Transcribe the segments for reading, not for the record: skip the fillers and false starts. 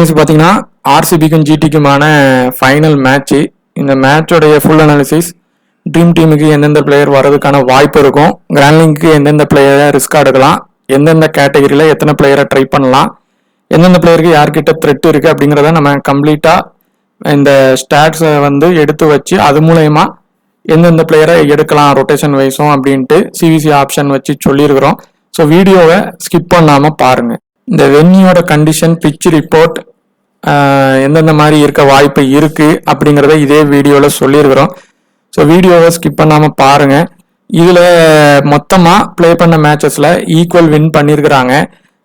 Friends பார்த்தீங்கன்னா ஆர்சிபிக்கும் ஜிடிக்குமான final match. இந்த மேட்சோடைய full analysis, dream டீமுக்கு எந்தெந்த பிளேயர் வர்றதுக்கான வாய்ப்பு இருக்கும், கிராண்ட் லீக்கு எந்தெந்த பிளேயரை ரிஸ்க் எடுக்கலாம், எந்தெந்த கேட்டகரியில் எத்தனை பிளேயரை ட்ரை பண்ணலாம், எந்தெந்த பிளேயருக்கு யார்கிட்ட த்ரெட் இருக்குது அப்படிங்கிறத நம்ம கம்ப்ளீட்டாக இந்த ஸ்டாட்ஸை எடுத்து வச்சு அது மூலயமா எந்தெந்த பிளேயரை எடுக்கலாம் ரொட்டேஷன் வைஸும் அப்படின்ட்டு சிவிசி ஆப்ஷன் வச்சு சொல்லியிருக்கிறோம். ஸோ வீடியோவை ஸ்கிப் பண்ணாமல் பாருங்கள். இந்த வென்யூவோட கண்டிஷன், பிச் ரிப்போர்ட், எந்தெந்த மாதிரி இருக்க வாய்ப்பு இருக்குது அப்படிங்கிறத இதே வீடியோவில் சொல்லியிருக்கிறோம். ஸோ வீடியோவை ஸ்கிப் பண்ணாமல் பாருங்கள். இதில் மொத்தமாக ப்ளே பண்ண மேட்சஸில் ஈக்குவல் வின் பண்ணியிருக்கிறாங்க.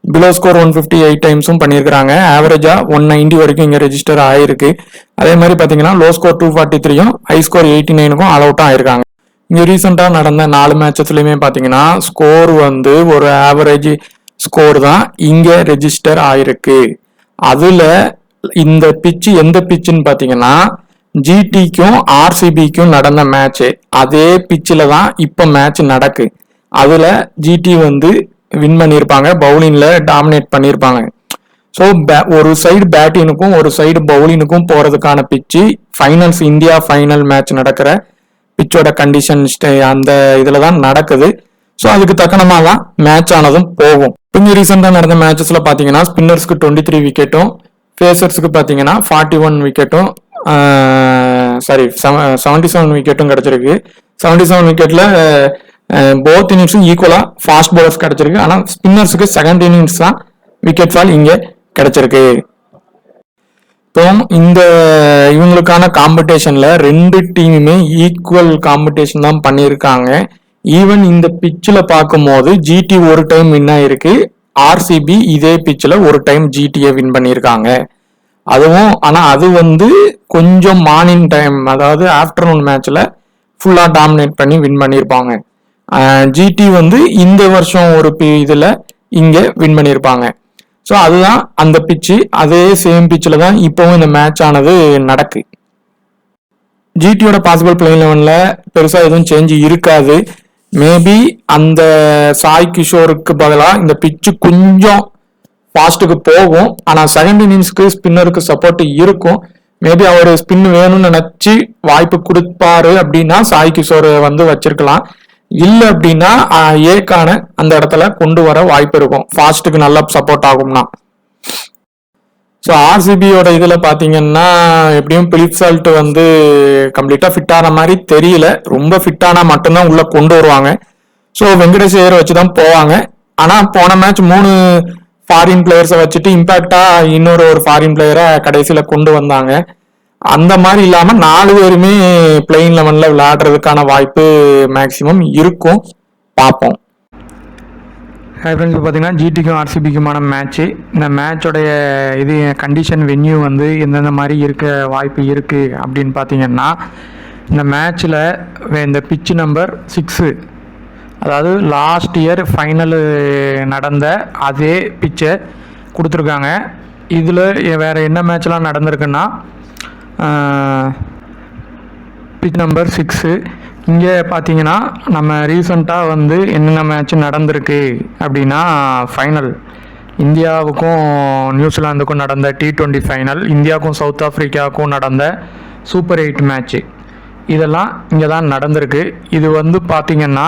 பிலோ ஸ்கோர் 158 டைம்ஸும் பண்ணியிருக்கிறாங்க. ஆவரேஜாக 190 வரைக்கும் இங்கே ரெஜிஸ்டர் ஆகிருக்கு. அதே மாதிரி பார்த்தீங்கன்னா லோ ஸ்கோர் 243யும் ஹை ஸ்கோர் 89க்கும் ஆல் அவுட்டும் ஆயிருக்காங்க. இங்கே ரீசெண்டாக நடந்த 4 மேட்சஸ்லையுமே பார்த்தீங்கன்னா ஸ்கோர் ஒரு ஆவரேஜ் ஸ்கோர் தான் இங்கே ரெஜிஸ்டர் ஆயிருக்கு. அதில் இந்த பிச்சு எந்த பிச்சுன்னு பார்த்தீங்கன்னா ஜிடிக்கும் ஆர்சிபிக்கும் நடந்த மேட்ச்சு. அதே பிச்சில் தான் இப்போ மேட்ச் நடக்கு. அதில் ஜிடி வின் பண்ணியிருப்பாங்க, பவுலிங்கில் டாமினேட் பண்ணியிருப்பாங்க. ஸோ ஒரு சைடு பேட்டினுக்கும் ஒரு சைடு பவுலினுக்கும் போகிறதுக்கான பிச்சு ஃபைனல்ஸ், இந்தியா ஃபைனல் மேட்ச் நடக்கிற பிச்சோட கண்டிஷன் அந்த இதில் தான் நடக்குது. ஸோ அதுக்கு தக்கனமாக தான் மேட்ச் ஆனதும் போகும். இங்கே ரீசெண்டாக நடந்த மேட்சஸில் பார்த்தீங்கன்னா ஸ்பின்னர்ஸ்க்கு 23 விக்கெட்டும், ஃபேசர்ஸுக்கு பார்த்தீங்கன்னா 41 விக்கெட்டும், 77 விக்கெட்டும் கிடச்சிருக்கு. 77 விக்கெட்டில் போத் இன்னிங்ஸும் ஈக்குவலாக ஃபாஸ்ட் பவுலர்ஸ் கிடச்சிருக்கு. ஆனால் ஸ்பின்னர்ஸுக்கு செகண்ட் இன்னிங்ஸ் தான் விக்கெட் ஃபால் இங்கே கிடச்சிருக்கு. இப்போ இந்த இவங்களுக்கான காம்படிஷனில் 2 டீமுமே ஈக்குவல் காம்படிஷன் தான் பண்ணியிருக்காங்க. ஈவன் இந்த பிச்சில் பார்க்கும்போது ஜிடி ஒரு டைம் வின் ஆயிருக்கு, ஆர்சிபி இதே பிச்சில் ஒரு டைம் ஜிடியை வின் பண்ணியிருக்காங்க. அதுவும் ஆனால் அது கொஞ்சம் மார்னிங் டைம், அதாவது ஆஃப்டர்நூன் மேட்ச்சில் ஃபுல்லாக டாமினேட் பண்ணி வின் பண்ணியிருப்பாங்க. ஜிடி இந்த வருஷம் ஒரு இதில் இங்கே வின் பண்ணியிருப்பாங்க. ஸோ அதுதான் அந்த பிச்சு, அதே சேம் பிச்சில் தான் இப்போவும் இந்த மேட்ச் ஆனது நடக்கு. ஜிடியோட பாசிபிள் பிளேயிங் 11ல் பெருசாக எதுவும் சேஞ்ச் இருக்காது. மேபி அந்த சாய் கிஷோருக்கு பதிலாக இந்த பிச்சு கொஞ்சம் ஃபாஸ்ட்டுக்கு போகும். ஆனால் செகண்ட் இன்னிங்ஸ்க்கு ஸ்பின்னருக்கு சப்போர்ட் இருக்கும். மேபி அவர் ஸ்பின் வேணும்னு நினச்சி வாய்ப்பு கொடுப்பாரு அப்படின்னா சாய் கிஷோர் வச்சிருக்கலாம். இல்லை அப்படின்னா ஏக்கான அந்த இடத்துல கொண்டு வர வாய்ப்பு இருக்கும், ஃபாஸ்ட்டுக்கு நல்லா சப்போர்ட் ஆகும்னா. ஸோ ஆர்சிபியோட இதில் பார்த்தீங்கன்னா எப்படியும் பிலிப் சால்ட் கம்ப்ளீட்டாக ஃபிட் ஆன மாதிரி தெரியல. ரொம்ப ஃபிட்டானா மட்டும்தான் உள்ளே கொண்டு வருவாங்க. ஸோ வெங்கடேஷ் ஐயரை வச்சு தான் போவாங்க. ஆனால் போன மேட்ச் 3 ஃபாரின் பிளேயர்ஸை வச்சுட்டு இம்பாக்டாக இன்னொரு ஃபாரின் பிளேயரை கடைசியில் கொண்டு வந்தாங்க. அந்த மாதிரி இல்லாமல் 4 பேருமே பிளேயிங் 11ல் விளையாடுறதுக்கான வாய்ப்பு மேக்சிமம் இருக்கும். பார்ப்போம். ஹை ஃப்ரெண்ட்ஸ், இப்போ பார்த்தீங்கன்னா ஜிடிக்கும் ஆர்சிபிக்குமான மேட்ச்சு. இந்த மேட்சோடைய இது கண்டிஷன், வென்யூ எந்தெந்த மாதிரி இருக்க வாய்ப்பு இருக்குது அப்படின்னு பார்த்தீங்கன்னா, இந்த மேட்ச்சில் இந்த பிச்சு நம்பர் 6, அதாவது லாஸ்ட் இயர் ஃபைனலு நடந்த அதே பிச்சை கொடுத்துருக்காங்க. இதில் வேறு என்ன மேட்ச்லாம் நடந்திருக்குன்னா பிச் நம்பர் 6. இங்கே பார்த்தீங்கன்னா நம்ம ரீசண்டாக என்னென்ன மேட்ச் நடந்திருக்கு அப்படின்னா, ஃபைனல் இந்தியாவுக்கும் நியூசிலாந்துக்கும் நடந்த T20 ஃபைனல், இந்தியாவுக்கும் சவுத் ஆஃப்ரிக்காவுக்கும் நடந்த சூப்பர் 8 மேட்ச்சு, இதெல்லாம் இங்கே தான் நடந்திருக்கு. இது பார்த்தீங்கன்னா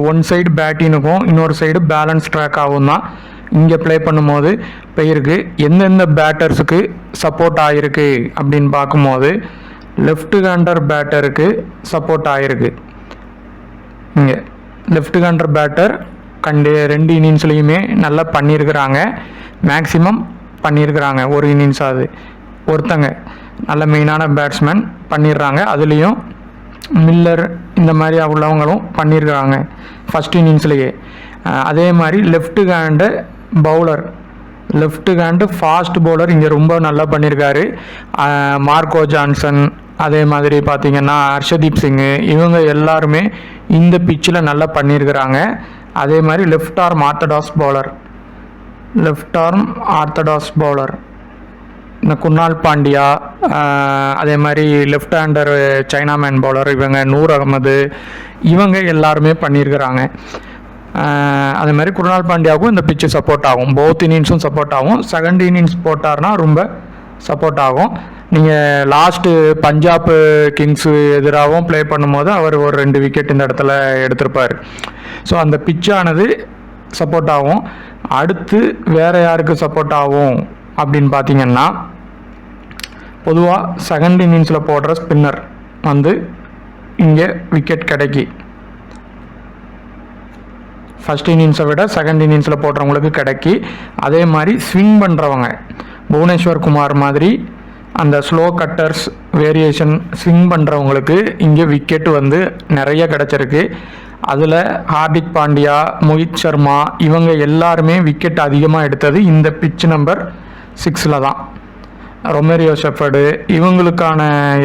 ஒன் சைடு பேட்டினுக்கும் இன்னொரு சைடு பேலன்ஸ் ட்ராக்காகவும் தான் இங்கே ப்ளே பண்ணும்போது போயிருக்கு. எந்தெந்த பேட்டர்ஸுக்கு சப்போர்ட் ஆகிருக்கு அப்படின்னு பார்க்கும்போது லெஃப்ட் ஹேண்டர் பேட்டருக்கு சப்போர்ட் ஆகிருக்கு. இங்கே லெஃப்ட் ஹேண்டர் பேட்டர் 2 இன்னிங்ஸ்லேயுமே நல்லா பண்ணியிருக்கிறாங்க. மேக்ஸிமம் பண்ணியிருக்கிறாங்க. ஒரு இன்னிங்ஸாவது ஒருத்தங்க நல்ல மெயினான பேட்ஸ்மேன் பண்ணிடுறாங்க. அதுலேயும் மில்லர் இந்த மாதிரி உள்ளவங்களும் பண்ணியிருக்கிறாங்க ஃபஸ்ட் இன்னிங்ஸ்லேயே. அதே மாதிரி left hand bowler, left hand fast bowler இங்கே ரொம்ப நல்லா பண்ணியிருக்காரு. மார்க்கோ ஜான்சன், அதே மாதிரி பார்த்தீங்கன்னா ஹர்ஷதீப் சிங்கு, இவங்க எல்லாருமே இந்த பிச்சில் நல்லா பண்ணியிருக்கிறாங்க. அதே மாதிரி லெஃப்ட் ஆர்ம் ஆர்த்தடாக்ஸ் பவுலர் இந்த குர்னால் பாண்டியா, அதே மாதிரி லெஃப்ட் ஹேண்டர் சைனாமேன் பவுலர் இவங்க நூர் அகமது, இவங்க எல்லாருமே பண்ணியிருக்கிறாங்க. அதே மாதிரி குருணால் பாண்டியாவுக்கும் இந்த பிச்சு சப்போர்ட் ஆகும். போத் இன்னிங்ஸும் சப்போர்ட் ஆகும். செகண்ட் இன்னிங்ஸ் போட்டார்னா ரொம்ப சப்போர்ட் ஆகும். நீங்கள் லாஸ்ட்டு பஞ்சாப் கிங்ஸு எதிராகவும் ப்ளே பண்ணும்போது அவர் ஒரு 2 விக்கெட் இந்த இடத்துல எடுத்திருப்பார். ஸோ அந்த பிச்சானது சப்போர்ட் ஆகும். அடுத்து வேறு யாருக்கு சப்போர்ட் ஆகும் அப்படின்னு பார்த்தீங்கன்னா, பொதுவாக செகண்ட் இன்னிங்ஸில் போடுற ஸ்பின்னர் வந்து இங்கே விக்கெட் கிடைக்கி. ஃபஸ்ட் இன்னிங்ஸை விட செகண்ட் இன்னிங்ஸில் போடுறவங்களுக்கு கிடைக்கி. அதே மாதிரி ஸ்விங் பண்ணுறவங்க புவனேஸ்வர் குமார் மாதிரி அந்த ஸ்லோ கட்டர்ஸ் வேரியேஷன் ஸ்விங் பண்ணுறவங்களுக்கு இங்கே விக்கெட் வந்து நிறைய கிடச்சிருக்கு. அதில் ஹார்திக் பாண்டியா, மோஹித் சர்மா இவங்க எல்லாருமே விக்கெட் அதிகமாக எடுத்தது இந்த பிச் நம்பர் 6 தான். ரொமேரியோ ஷெஃபர்டு இவங்களுக்கான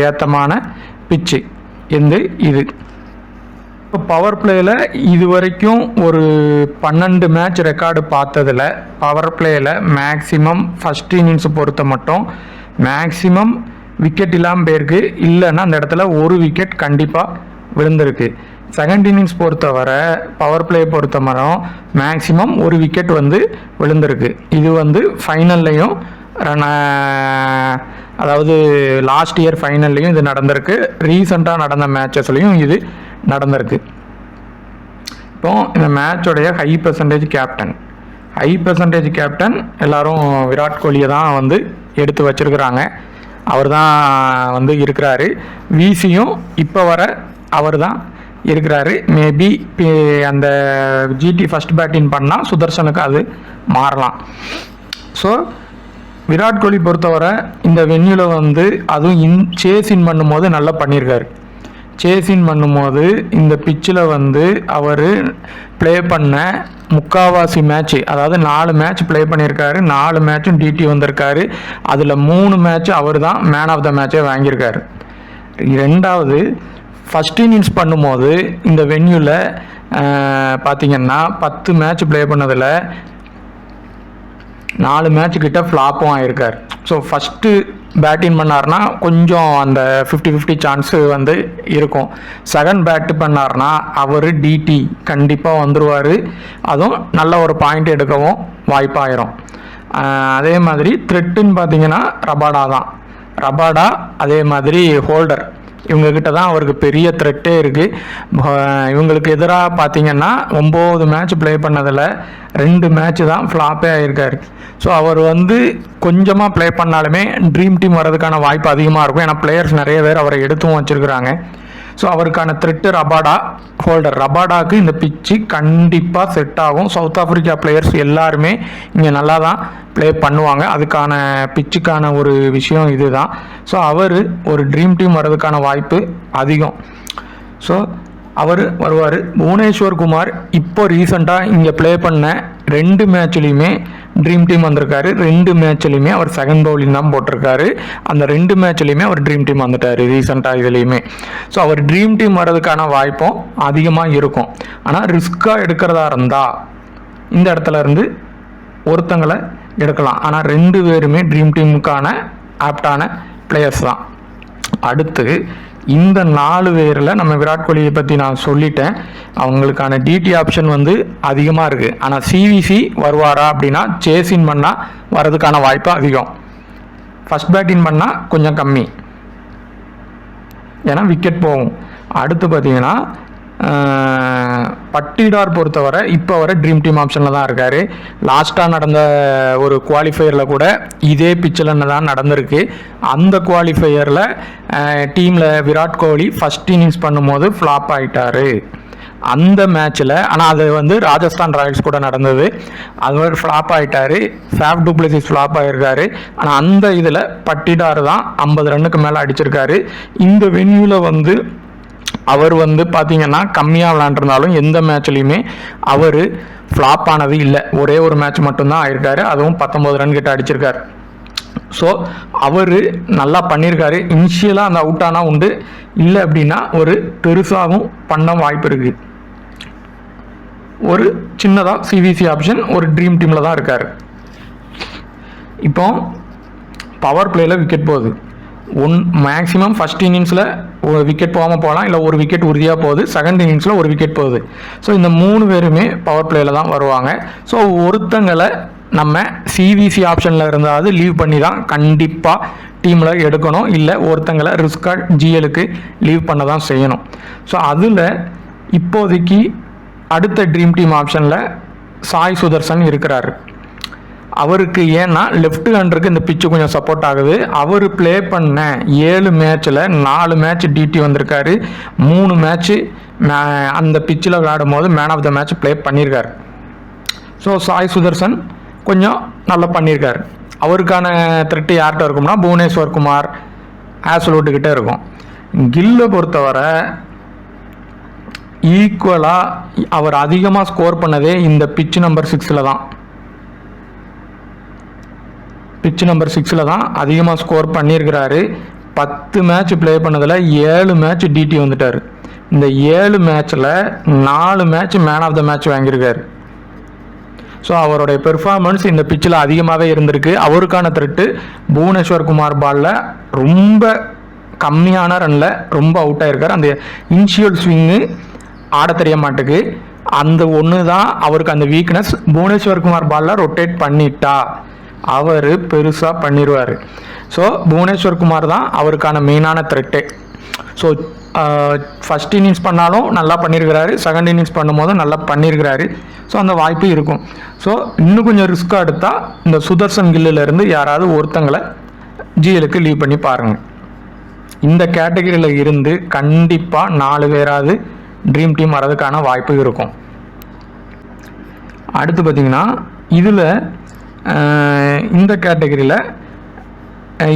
ஏத்தமான பிச்சு இது. இப்போ பவர் பிளேயில் இது வரைக்கும் ஒரு 12 மேட்ச் ரெக்கார்டு பார்த்ததில் பவர் பிளேயில் மேக்ஸிமம் ஃபஸ்ட் இன்னிங்ஸ் பொறுத்த மட்டும் மேக்ஸிமம் விக்கெட் இல்லாமல் போயிருக்கு. இல்லைன்னா அந்த இடத்துல ஒரு விக்கெட் கண்டிப்பாக விழுந்திருக்கு. செகண்ட் இன்னிங்ஸ் பொறுத்தவரை பவர் பிளே பொறுத்த மரம் மேக்ஸிமம் ஒரு விக்கெட் வந்து விழுந்திருக்கு. இது வந்து ஃபைனல்லையும் அதாவது லாஸ்ட் இயர் ஃபைனல்லையும் இது நடந்திருக்கு. ரீசெண்டாக நடந்த மேட்சஸ்லையும் இது நடந்திருக்கு. இப்போ இந்த மேட்சோடைய ஹை பெர்சன்டேஜ் கேப்டன் எல்லாரும் விராட் கோலியை தான் வந்து எடுத்து வச்சிருக்கிறாங்க. அவர் தான் வந்து இருக்கிறாரு. விசியும் இப்போ வர அவர் தான் இருக்கிறாரு. மேபி அந்த ஜிடி ஃபஸ்ட் பேட்டிங் பண்ணால் சுதர்சனுக்கு அது மாறலாம். ஸோ விராட் கோலி பொறுத்தவரை இந்த வென்யூவில் வந்து அதுவும் சேஸின் பண்ணும்போது நல்லா பண்ணியிருக்காரு. சேஸின் பண்ணும்போது இந்த பிச்சில் வந்து அவர் ப்ளே பண்ண முக்காவாசி மேட்ச்சு, அதாவது 4 மேட்ச் ப்ளே பண்ணியிருக்காரு. 4 மேட்சும் டிடி வந்திருக்காரு. அதில் 3 மேட்ச் அவர் தான் மேன் ஆஃப் த மேட்சே வாங்கியிருக்காரு. ரெண்டாவது ஃபஸ்ட் இன்னிங்ஸ் பண்ணும்போது இந்த வென்யூவில் பார்த்திங்கன்னா 10 மேட்ச் ப்ளே பண்ணதில் 4 மேட்ச் கிட்ட ஃப்ளாப்பும் ஆகியிருக்கார். ஸோ ஃபஸ்ட்டு பேட்டிங் பண்ணார்னா கொஞ்சம் அந்த 50-50 சான்ஸு வந்து இருக்கும். செகண்ட் பேட்டு பண்ணார்னா அவர் டிடி கண்டிப்பாக வந்துடுவார். அதுவும் நல்ல ஒரு பாயிண்ட் எடுக்கவும் வாய்ப்பாயிரும். அதே மாதிரி த்ரெட்டுன்னு பார்த்தீங்கன்னா ரபாடா அதே மாதிரி ஹோல்டர் இவங்கக்கிட்ட தான் அவருக்கு பெரிய த்ரெட்டே இருக்குது. இவங்களுக்கு எதிராக பார்த்தீங்கன்னா 9 மேட்ச் ப்ளே பண்ணதில் 2 மேட்ச் தான் ஃப்ளாப்பே ஆகியிருக்காரு. ஸோ அவர் வந்து கொஞ்சமாக ப்ளே பண்ணாலுமே ட்ரீம் டீம் வர்றதுக்கான வாய்ப்பு அதிகமாக இருக்கும். ஏன்னா பிளேயர்ஸ் நிறைய பேர் அவரை எடுத்தும் வச்சுருக்கிறாங்க. ஸோ அவருக்கான த்ரெட்டு ரபாடாக்கு இந்த பிச்சு கண்டிப்பாக செட் ஆகும். சவுத் ஆஃப்ரிக்கா பிளேயர்ஸ் எல்லாருமே இங்கே நல்லா தான் ப்ளே பண்ணுவாங்க. அதுக்கான பிச்சுக்கான ஒரு விஷயம் இது தான். ஸோ அவர் ஒரு ட்ரீம் டீம் வர்றதுக்கான வாய்ப்பு அதிகம். ஸோ அவர் வருவார். புவனேஸ்வர் குமார் இப்போ ரீசெண்டாக இங்கே ப்ளே பண்ண 2 மேட்ச்லேயுமே ட்ரீம் டீம் வந்திருக்காரு. 2 மேட்ச்லேயுமே அவர் செகண்ட் பவுலிங் தான் போட்டிருக்காரு. அந்த 2 மேட்ச்லேயுமே அவர் ட்ரீம் டீம் வந்துட்டார் ரீசெண்டாக இதுலேயுமே. ஸோ அவர் ட்ரீம் டீம் வர்றதுக்கான வாய்ப்பும் அதிகமாக இருக்கும். ஆனால் ரிஸ்க்காக எடுக்கிறதா இருந்தால் இந்த இடத்துல இருந்து ஒருத்தங்களை எடுக்கலாம். ஆனால் 2 பேருமே ட்ரீம் டீமுக்கான ஆப்டான பிளேயர்ஸ் தான். அடுத்து இந்த 4 பேரில் நம்ம விராட் கோலியை பற்றி நான் சொல்லிட்டேன். அவங்களுக்கான டிடி ஆப்ஷன் வந்து அதிகமாக இருக்குது. ஆனால் சிவிசி வருவாரா அப்படின்னா சேஸின் பண்ணால் வர்றதுக்கான வாய்ப்பு அதிகம். ஃபஸ்ட் பேட்டிங் பண்ணால் கொஞ்சம் கம்மி, ஏன்னா விக்கெட் போகும். அடுத்து பார்த்தீங்கன்னா பட்டிடார் பொறுத்தவரை இப்போ வர ட்ரீம் டீம் ஆப்ஷனில் தான் இருக்கார். லாஸ்ட்டாக நடந்த ஒரு குவாலிஃபையரில் கூட இதே பிச்சில் தான் நடந்திருக்கு. அந்த குவாலிஃபையரில் டீமில் விராட் கோலி ஃபஸ்ட் இன்னிங்ஸ் பண்ணும்போது ஃப்ளாப் ஆகிட்டார் அந்த மேட்ச்சில். ஆனால் அது வந்து ராஜஸ்தான் ராயல்ஸ் கூட நடந்தது. அது ஃப்ளாப் ஆகிட்டார். ஃபேஃப் டு பிளேசிஸ் ஃப்ளாப் ஆகிருக்காரு. ஆனால் அந்த இதில் பட்டிடார் தான் 50 ரன்னுக்கு மேலே அடிச்சிருக்காரு. இந்த வென்யூவில் வந்து அவர் வந்து பார்த்தீங்கன்னா கம்மியாக விளாண்டுருந்தாலும் எந்த மேட்ச்லேயுமே அவர் ஃப்ளாப் ஆனது இல்லை. ஒரே ஒரு மேட்ச் மட்டும்தான் ஆயிருக்காரு. அதுவும் 19 ரன் கிட்ட அடிச்சிருக்காரு. ஸோ அவர் நல்லா பண்ணியிருக்காரு. இனிஷியலாக அந்த அவுட் ஆனால் உண்டு, இல்லை அப்படின்னா ஒரு பெருசாகவும் பண்ண வாய்ப்பு இருக்குது. ஒரு சின்னதாக சிவிசி ஆப்ஷன் ஒரு ட்ரீம் டீமில் தான் இருக்கார். இப்போ பவர் பிளேயில் விக்கெட் போகுது. மேக்ஸிமம் ஃபஸ்ட் இன்னிங்ஸில் ஒரு விக்கெட் போகாமல் போகலாம், இல்லை ஒரு விக்கெட் உறுதியாக போகுது. செகண்ட் இன்னிங்ஸில் ஒரு விக்கெட் போகுது. ஸோ இந்த 3 பேருமே பவர் பிளேயில் தான் வருவாங்க. ஸோ ஒருத்தங்களை நம்ம சிவிசி ஆப்ஷனில் இருந்தாவது லீவ் பண்ணி தான் கண்டிப்பாக டீமில் எடுக்கணும், இல்லை ஒருத்தங்களை ரிஸ்காக ஜிஎலுக்கு லீவ் பண்ண தான் செய்யணும். ஸோ அதில் இப்போதைக்கு அடுத்த ட்ரீம் டீம் ஆப்ஷனில் சாய் சுதர்சன் இருக்கிறாரு. அவருக்கு ஏன்னா லெஃப்ட் ஹேண்டருக்கு இந்த பிச்சு கொஞ்சம் சப்போர்ட் ஆகுது. அவர் ப்ளே பண்ண 7 மேட்ச்சில் 4 மேட்ச் டிடி வந்திருக்காரு, 3 மேட்ச்சு அந்த பிச்சில் விளையாடும் போது man of the match play பண்ணியிருக்காரு. ஸோ சாய் சுதர்சன் கொஞ்சம் நல்லா பண்ணியிருக்காரு. அவருக்கான த்ரெட்டு யார்கிட்ட இருக்கும்னா புவனேஸ்வர் குமார், ஆஸ்லோட்டுக்கிட்டே இருக்கும். கில்லை பொறுத்தவரை ஈக்குவலாக அவர் அதிகமாக ஸ்கோர் பண்ணதே இந்த பிச்சு நம்பர் 6 தான். பிச்சு நம்பர் 6 தான் அதிகமாக ஸ்கோர் பண்ணியிருக்கிறாரு. 10 மேட்ச் ப்ளே பண்ணதில் 7 மேட்ச் டிடி வந்துட்டார். இந்த 7 மேட்ச்சில் 4 match man of the match வாங்கியிருக்காரு. ஸோ அவருடைய பெர்ஃபார்மன்ஸ் இந்த பிச்சில் அதிகமாகவே இருந்திருக்கு. அவருக்கான த்ரெட்டு புவனேஸ்வர் குமார் பாலில் ரொம்ப கம்மியான ரனில் ரொம்ப அவுட் ஆகிருக்கார். அந்த இனிஷியல் ஸ்விங்கு ஆட தெரிய மாட்டுக்கு, அந்த ஒன்று தான் அவருக்கு அந்த வீக்னஸ். புவனேஸ்வர் குமார் பாலில் ரொட்டேட் பண்ணிட்டா அவர் பெருசாக பண்ணிடுவார். ஸோ புவனேஸ்வர் குமார் தான் அவருக்கான மெயினான த்ரெட்டே. ஸோ ஃபஸ்ட் இன்னிங்ஸ் பண்ணாலும் நல்லா பண்ணியிருக்கிறாரு, செகண்ட் இன்னிங்ஸ் பண்ணும்போதும் நல்லா பண்ணியிருக்கிறாரு. ஸோ அந்த வாய்ப்பு இருக்கும். ஸோ இன்னும் கொஞ்சம் ரிஸ்க்காக எடுத்தால் இந்த சுதர்சன் கில்லிலேருந்து யாராவது ஒருத்தங்களை ஜிஎலுக்கு லீவ் பண்ணி பாருங்கள். இந்த கேட்டகரியில் இருந்து கண்டிப்பாக 4 பேராவது ட்ரீம் டீம் வரதுக்கான வாய்ப்பு இருக்கும். அடுத்து பார்த்திங்கன்னா இதில் இந்த கேட்டகரியில்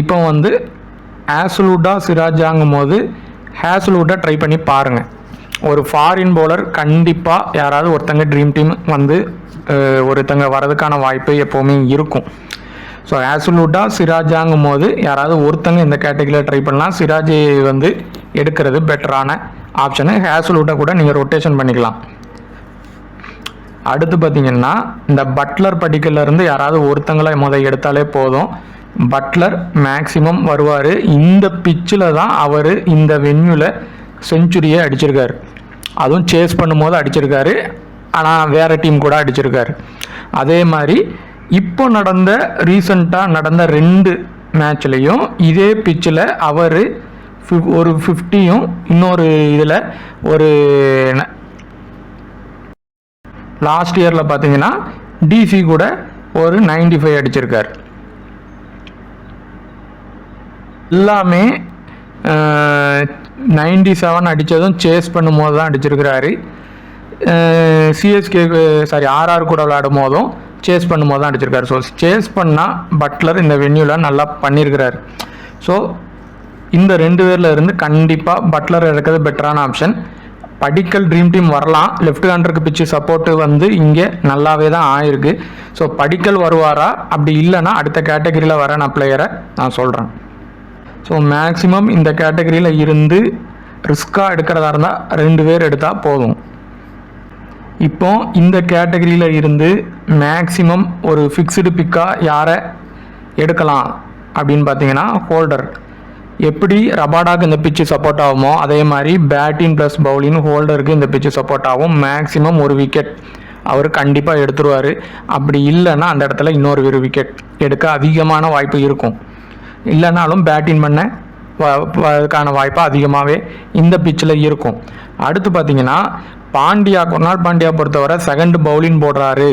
இப்போ வந்து ஹேசல்வுட்டாக சிராஜாங்கும் போது ஹேசல்வுட்டாக ட்ரை பண்ணி பாருங்கள். ஒரு ஃபாரின் பவுலர் கண்டிப்பாக யாராவது ஒருத்தங்க ட்ரீம் டீம் வந்து ஒருத்தங்க வரதுக்கான வாய்ப்பு எப்போவுமே இருக்கும். ஸோ ஹேசல்வுட்டாக சிராஜாங்கும் போது யாராவது ஒருத்தங்க இந்த கேட்டகரியில் ட்ரை பண்ணலாம். சிராஜை வந்து எடுக்கிறது பெட்டரான ஆப்ஷனு. ஹேசல்வுட்டாக கூட நீங்கள் ரொட்டேஷன் பண்ணிக்கலாம். அடுத்து பார்த்திங்கன்னா இந்த பட்லர் படிக்கலேருந்து யாராவது ஒருத்தங்களை எடுத்தாலே போதும். பட்லர் மேக்ஸிமம் வருவார். இந்த பிச்சில் தான் அவர் இந்த வென்யூவில் செஞ்சுரியை அடிச்சிருக்காரு. அதுவும் சேஸ் பண்ணும்போது அடிச்சிருக்காரு, ஆனால் வேறு டீம் கூட அடிச்சிருக்காரு. அதே மாதிரி இப்போ ரீசண்டாக நடந்த 2 மேட்ச்லேயும் இதே பிச்சில் அவர் ஒரு 50யும் இன்னொரு இதில் ஒரு லாஸ்ட் இயரில் பார்த்தீங்கன்னா டிசி கூட ஒரு 95 அடிச்சிருக்கார். எல்லாமே 97 அடித்ததும் சேஸ் பண்ணும் போது தான் அடிச்சிருக்கிறாரு. சிஎஸ்கே ஆர்ஆர் கூட விளையாடும் போதும் சேஸ் பண்ணும் போது தான் அடிச்சிருக்காரு. ஸோ சேஸ் பண்ணால் பட்லர் இந்த வென்யூவில் நல்லா பண்ணியிருக்கிறார். ஸோ இந்த 2 பேரில் இருந்து கண்டிப்பாக பட்லர் இருக்கிறது பெட்டரான ஆப்ஷன். படிக்கல் ட்ரீம் டீம் வரலாம். லெஃப்ட் ஹேண்டருக்கு பிச்சு சப்போர்ட்டு வந்து இங்கே நல்லாவே தான் ஆயிருக்கு. ஸோ படிக்கல் வருவாரா, அப்படி இல்லைன்னா அடுத்த கேட்டகரியில் வர நான் பிளேயரை நான் சொல்கிறேன். ஸோ மேக்ஸிமம் இந்த கேட்டகரியில் இருந்து ரிஸ்க்காக எடுக்கிறதா இருந்தால் 2 பேர் எடுத்தால் போதும். இப்போ இந்த கேட்டகரியில் இருந்து மேக்ஸிமம் ஒரு ஃபிக்ஸ்டு பிக்காக யாரை எடுக்கலாம் அப்படின்னு பார்த்தீங்கன்னா ஹோல்டர். எப்படி ரபாடாக்கு இந்த பிச்சு சப்போர்ட் ஆகுமோ அதே மாதிரி பேட்டிங் ப்ளஸ் பவுலிங் ஹோல்டருக்கு இந்த பிச்சு சப்போர்ட் ஆகும். மேக்ஸிமம் ஒரு விக்கெட் அவர் கண்டிப்பாக எடுத்துருவார். அப்படி இல்லைன்னா அந்த இடத்துல இன்னொரு விக்கெட் எடுக்க அதிகமான வாய்ப்பு இருக்கும். இல்லைனாலும் பேட்டிங் பண்ண அதுக்கான வாய்ப்பு அதிகமாகவே இந்த பிச்சில் இருக்கும். அடுத்து பார்த்தீங்கன்னா குர்னால் பாண்டியா பொறுத்தவரை செகண்ட் பவுலிங் போடுறாரு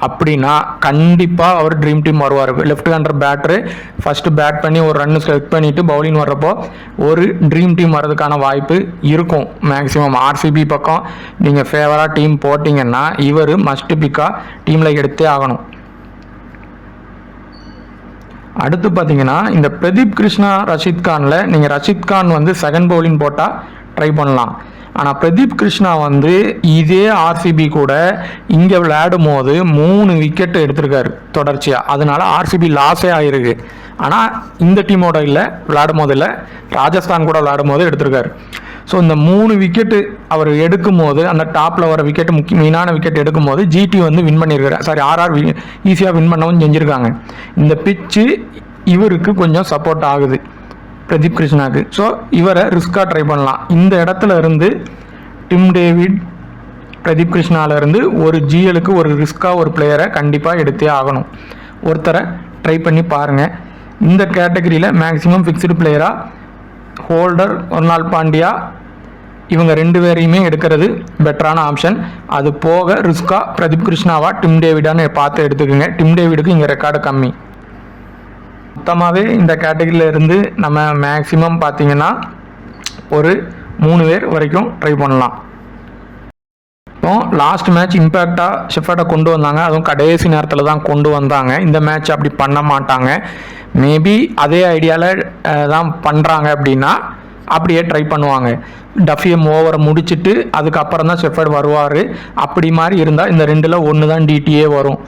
அப்படின்னா கண்டிப்பாக அவர் ட்ரீம் டீம் வருவார். Left hander batter first bat பண்ணி ஒரு ரன்னு செலக்ட் பண்ணிவிட்டு பவுலிங் வர்றப்போ ஒரு ட்ரீம் டீம் வர்றதுக்கான வாய்ப்பு இருக்கும். மேக்ஸிமம் ஆர்சிபி பக்கம் நீங்கள் ஃபேவராக டீம் போட்டிங்கன்னா இவர் மஸ்ட் பிக்காக டீமில் எடுத்தே ஆகணும். அடுத்து பார்த்தீங்கன்னா இந்த பிரதீப் கிருஷ்ணா ரஷீத் கானில் நீங்கள் ரஷீத் கான் வந்து செகண்ட் பவுலிங் போட்டால் ட்ரை பண்ணலாம். ஆனால் பிரதீப் கிருஷ்ணா வந்து இதே ஆர்சிபி கூட இங்கே விளையாடும் போது 3 விக்கெட் எடுத்திருக்காரு தொடர்ச்சியாக. அதனால ஆர்சிபி லாஸே ஆகிருக்கு. ஆனால் இந்த டீமோட இல்லை விளையாடும் போது இல்லை, ராஜஸ்தான் கூட விளையாடும் போது எடுத்திருக்காரு. ஸோ இந்த 3 விக்கெட்டு அவர் எடுக்கும் போது அந்த டாப்பில் வர விக்கெட்டு மெயினான விக்கெட் எடுக்கும் போது ஜிடி வந்து வின் பண்ணியிருக்காரு. ஆர்ஆர் ஈஸியாக வின் பண்ணவும் செஞ்சுருக்காங்க. இந்த பிச்சு இவருக்கு கொஞ்சம் சப்போர்ட் ஆகுது. பிரதீப் கிருஷ்ணாவுக்கு. ஸோ இவரை ரிஸ்காக ட்ரை பண்ணலாம். இந்த இடத்துல இருந்து டிம் டேவிட், பிரதீப் கிருஷ்ணாவிலேருந்து ஒரு ஜிஎலுக்கு ஒரு ரிஸ்காக ஒரு பிளேயரை கண்டிப்பாக எடுத்தே ஆகணும். ஒருத்தரை ட்ரை பண்ணி பாருங்கள். இந்த கேட்டகரியில் மேக்ஸிமம் ஃபிக்ஸ்டு பிளேயராக ஹோல்டர், ஒர்னால் பாண்டியா இவங்க 2 பேரையுமே எடுக்கிறது பெட்டரான ஆப்ஷன். அது போக ரிஸ்காக பிரதீப் கிருஷ்ணாவா டிம் டேவிடான்னு பார்த்து எடுத்துக்கோங்க. டிம் டேவிடுக்கு இங்கே ரெக்கார்டு கம்மி. மொத்தமாகவே இந்த கேட்டகரியில் இருந்து நம்ம மேக்ஸிமம் பார்த்தீங்கன்னா ஒரு 3 பேர் வரைக்கும் ட்ரை பண்ணலாம். இப்போ லாஸ்ட் மேட்ச் இம்பேக்டாக ஷெஃபர்டை கொண்டு வந்தாங்க. அதுவும் கடைசி நேரத்தில் தான் கொண்டு வந்தாங்க. இந்த மேட்ச் அப்படி பண்ண மாட்டாங்க. மேபி அதே ஐடியாவில் தான் பண்ணுறாங்க அப்படின்னா அப்படியே ட்ரை பண்ணுவாங்க. டஃபிஎம் ஓவரை முடிச்சுட்டு அதுக்கப்புறம் தான் ஷெஃபர்ட் வருவார். அப்படி மாதிரி இருந்தால் இந்த 2ல் 1 தான் டிடிஏ வரும்.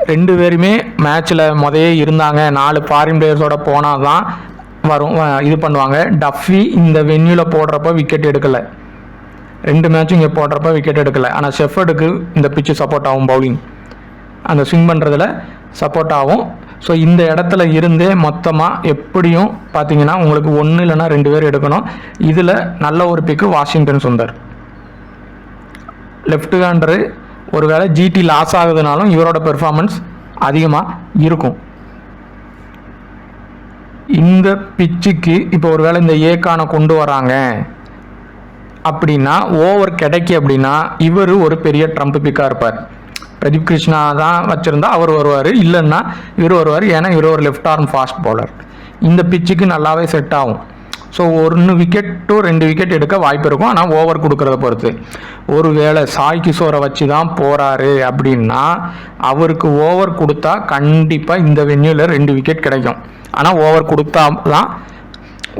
2 பேருமே மேட்ச்சில் முதலே இருந்தாங்க. 4 ஃபாரின் பிளேயர்ஸோட போனால் தான் வரும் இது பண்ணுவாங்க. டஃபி இந்த வென்யூவில் போடுறப்ப விக்கெட் எடுக்கலை. 2 மேட்சும் இங்கே போடுறப்ப விக்கெட் எடுக்கலை. ஆனால் ஷெஃபர்டுக்கு இந்த பிச்சு சப்போர்ட் ஆகும். பவுலிங் அந்த ஸ்விங் பண்ணுறதுல சப்போர்ட் ஆகும். ஸோ இந்த இடத்துல இருந்தே மொத்தமாக எப்படியும் பார்த்தீங்கன்னா உங்களுக்கு 1 இல்லைனா 2 பேர் எடுக்கணும். இதில் நல்ல ஒரு பிக்கு வாஷிங்டன் சுந்தர். Left hander. ஒரு வேளை ஜிடி லாஸ் ஆகுதுனாலும் இவரோட பெர்ஃபார்மன்ஸ் அதிகமாக இருக்கும். இந்த பிச்சுக்கு இப்போ ஒரு வேளை இந்த ஏக்கானை கொண்டு வராங்க அப்படின்னா ஓவர் கிடைக்கி அப்படின்னா இவர் ஒரு பெரிய ட்ரம்ப் பிக்காக இருப்பார். பிரதீப் கிருஷ்ணா தான் வச்சுருந்தா அவர் வருவார், இல்லைன்னா இவர் வருவார். ஏன்னா இவர் ஒரு லெஃப்ட் ஆர்ம் ஃபாஸ்ட் பவுலர். இந்த பிச்சுக்கு நல்லாவே செட் ஆகும். ஸோ 1 விக்கெட் டு 2 விக்கெட் எடுக்க வாய்ப்பு இருக்கும். ஆனால் ஓவர் கொடுக்குறத பொறுத்து. ஒரு வேளை சாய் கிஷோரை வச்சு தான் போகிறாரு அப்படின்னா அவருக்கு ஓவர் கொடுத்தா கண்டிப்பாக இந்த வென்யூவில் 2 விக்கெட் கிடைக்கும். ஆனால் ஓவர் கொடுத்தா தான்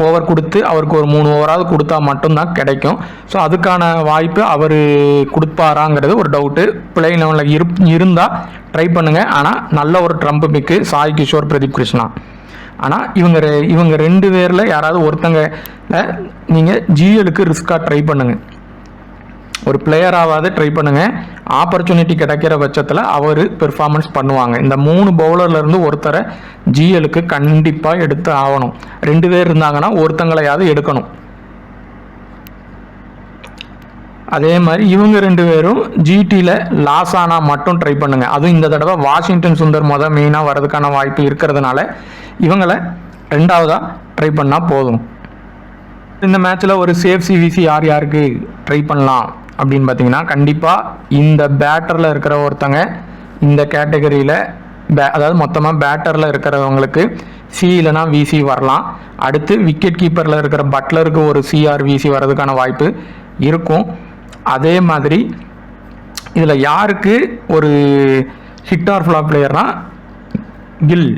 ஓவர் கொடுத்து அவருக்கு ஒரு 3 ஓவராவது கொடுத்தா மட்டும்தான் கிடைக்கும். ஸோ அதுக்கான வாய்ப்பு அவர் கொடுப்பாராங்கிறது ஒரு டவுட்டு. பிளே லெவலில் இருந்தால் ட்ரை பண்ணுங்கள். ஆனால் நல்ல ஒரு ட்ரம்ப் பிக்கு சாய் கிஷோர், பிரதீப் கிருஷ்ணா. ஆனால் இவங்க 2 பேரில் யாராவது ஒருத்தங்க நீங்கள் ஜிஎலுக்கு ரிஸ்காக ட்ரை பண்ணுங்கள். ஒரு பிளேயராவது ட்ரை பண்ணுங்கள். ஆப்பர்ச்சுனிட்டி கிடைக்கிற பட்சத்தில் அவர் பெர்ஃபார்மன்ஸ் பண்ணுவாங்க. இந்த 3 பவுலர்லேருந்து ஒருத்தரை ஜிஎலுக்கு கண்டிப்பாக எடுத்து ஆகணும். 2 பேர் இருந்தாங்கன்னா ஒருத்தங்களையாவது எடுக்கணும். அதே மாதிரி இவங்க 2 பேரும் ஜிடியில் லாஸ் ஆனால் மட்டும் ட்ரை பண்ணுங்கள். அதுவும் இந்த தடவை வாஷிங்டன் சுந்தர் மெயினாக வரதுக்கான வாய்ப்பு இருக்கிறதுனால இவங்களை 2வதாக ட்ரை பண்ணால் போதும். இந்த மேட்ச்சில் ஒரு சேஃப் சிவிசி யாருக்கு ட்ரை பண்ணலாம் அப்படின்னு பார்த்தீங்கன்னா கண்டிப்பாக இந்த பேட்டரில் இருக்கிற ஒருத்தங்க இந்த கேட்டகரியில் அதாவது மொத்தமாக பேட்டரில் இருக்கிறவங்களுக்கு சி இல்லைனா விசி வரலாம். அடுத்து விக்கெட் கீப்பரில் இருக்கிற பட்லருக்கு ஒரு சிஆர் விசி வர்றதுக்கான வாய்ப்பு இருக்கும். அதே மாதிரி இதில் யாருக்கு ஒரு ஹிட் ஆர் ஃப்ளாப் பிளேயர்னால் கில்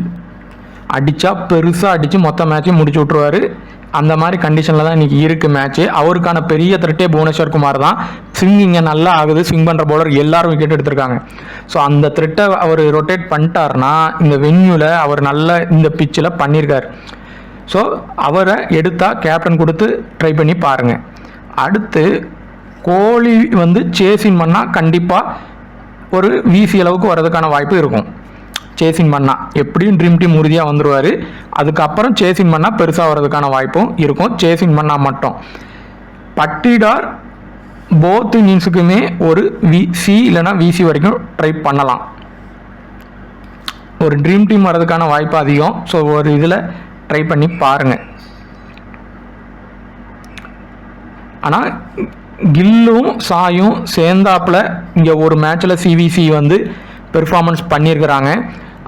அடித்தா பெருசாக அடித்து மொத்த மேட்சையும் முடிச்சு விட்ருவார். அந்த மாதிரி கண்டிஷனில் தான் இன்றைக்கி இருக்குது மேட்ச்சு. அவருக்கான பெரிய த்ரெட்டே புவனேஸ்வர் குமார் தான். ஸ்விங் இங்கே நல்லா ஆகுது. ஸ்விங் பண்ணுற பவுலர் எல்லாரும் விக்கெட் எடுத்திருக்காங்க. ஸோ அந்த த்ரெட்டை அவர் ரொட்டேட் பண்ணிட்டார்னா இந்த வென்யூவில் அவர் நல்ல இந்த பிச்சில் பண்ணியிருக்கார். ஸோ அவரை எடுத்தால் கேப்டன் கொடுத்து ட்ரை பண்ணி பாருங்கள். அடுத்து கோலி சேசிங் பண்ணால் கண்டிப்பாக ஒரு விசி அளவுக்கு வர்றதுக்கான வாய்ப்பு இருக்கும். சேசிங் பண்ணால் எப்படியும் ட்ரீம் டீம் உறுதியாக வந்துடுவார். அதுக்கப்புறம் சேசிங் பண்ணால் பெருசாக வர்றதுக்கான வாய்ப்பும் இருக்கும். சேசிங் பண்ணால் மட்டும் பட்டிடார் போத் இன்னிங்ஸுக்குமே ஒரு சி இல்லைனா விசி வரைக்கும் ட்ரை பண்ணலாம். ஒரு ட்ரீம் டீம் வர்றதுக்கான வாய்ப்பு அதிகம். ஸோ ஒரு இதில் ட்ரை பண்ணி பாருங்கள். ஆனால் கில்லும் சாயும் சேர்ந்தாப்பில் இங்கே ஒரு மேட்ச்சில் சிவிசி பெர்ஃபார்மன்ஸ் பண்ணியிருக்கிறாங்க.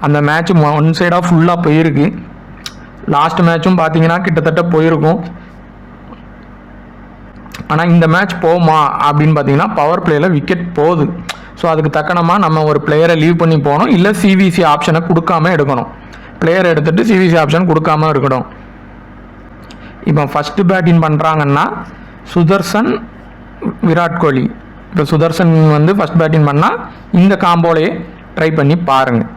அந்த மேட்ச் 1 சைடாக ஃபுல்லாக போயிருக்கு. லாஸ்ட் மேட்சும் பார்த்தீங்கன்னா கிட்டத்தட்ட போயிருக்கும். ஆனால் இந்த மேட்ச் போகுமா அப்படின்னு பார்த்தீங்கன்னா பவர் பிளேயில் விக்கெட் போகுது. ஸோ அதுக்கு தக்கனமாக நம்ம ஒரு பிளேயரை லீவ் பண்ணி போகணும். இல்லை சிவிசி ஆப்ஷனை கொடுக்காம எடுக்கணும். பிளேயரை எடுத்துகிட்டு சிவிசி ஆப்ஷன் கொடுக்காம இருக்கணும். இப்போ ஃபஸ்ட்டு பேட்டிங் பண்ணுறாங்கன்னா சுதர்சன், விராட் கோலி. இப்போ சுதர்சன் ஃபஸ்ட் பேட்டிங் பண்ணால் இந்த காம்போலையே ட்ரை பண்ணி பாருங்கள்.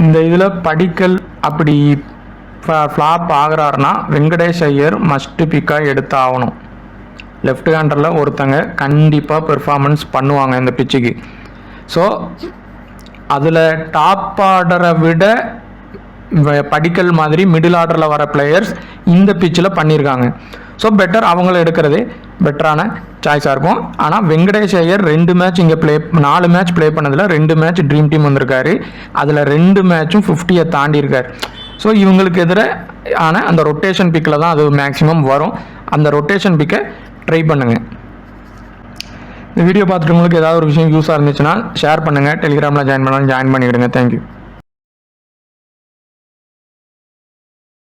இந்த இதில் படிக்கல் அப்படி ஃப்ளாப் ஆகிறாருன்னா வெங்கடேஷ் ஐயர் மஸ்ட் பிக்காக எடுத்து ஆகணும். லெஃப்ட் ஹேண்டரில் ஒருத்தங்க கண்டிப்பாக பெர்ஃபார்மன்ஸ் பண்ணுவாங்க இந்த பிச்சுக்கு. ஸோ அதில் டாப் ஆர்டரை விட படிக்கல் மாதிரி மிடில் ஆர்டரில் வர பிளேயர்ஸ் இந்த பிச்சில் பண்ணியிருக்காங்க. ஸோ பெட்டர் அவங்கள எடுக்கிறதே பெட்டரான சாய்ஸாக இருக்கும். ஆனால் வெங்கடேஷ் ஐயர் 2 மேட்ச் இங்கே 4 மேட்ச் ப்ளே பண்ணதில் 2 மேட்ச் ட்ரீம் டீம் வந்திருக்காரு. அதில் 2 மேட்சும் 50 தாண்டி இருக்கார். ஸோ இவங்களுக்கு எதிரான அந்த ரொட்டேஷன் பிக்கில் தான் அது மேக்ஸிமம் வரும். அந்த ரொட்டேஷன் பிக்கை ட்ரை பண்ணுங்கள். இந்த வீடியோ பார்த்துட்டு உங்களுக்கு ஏதாவது ஒரு விஷயம் யூஸாக இருந்துச்சுன்னா ஷேர் பண்ணுங்கள். டெலிகிராமில் ஜாயின் பண்ணிவிடுங்க. தேங்க்யூ.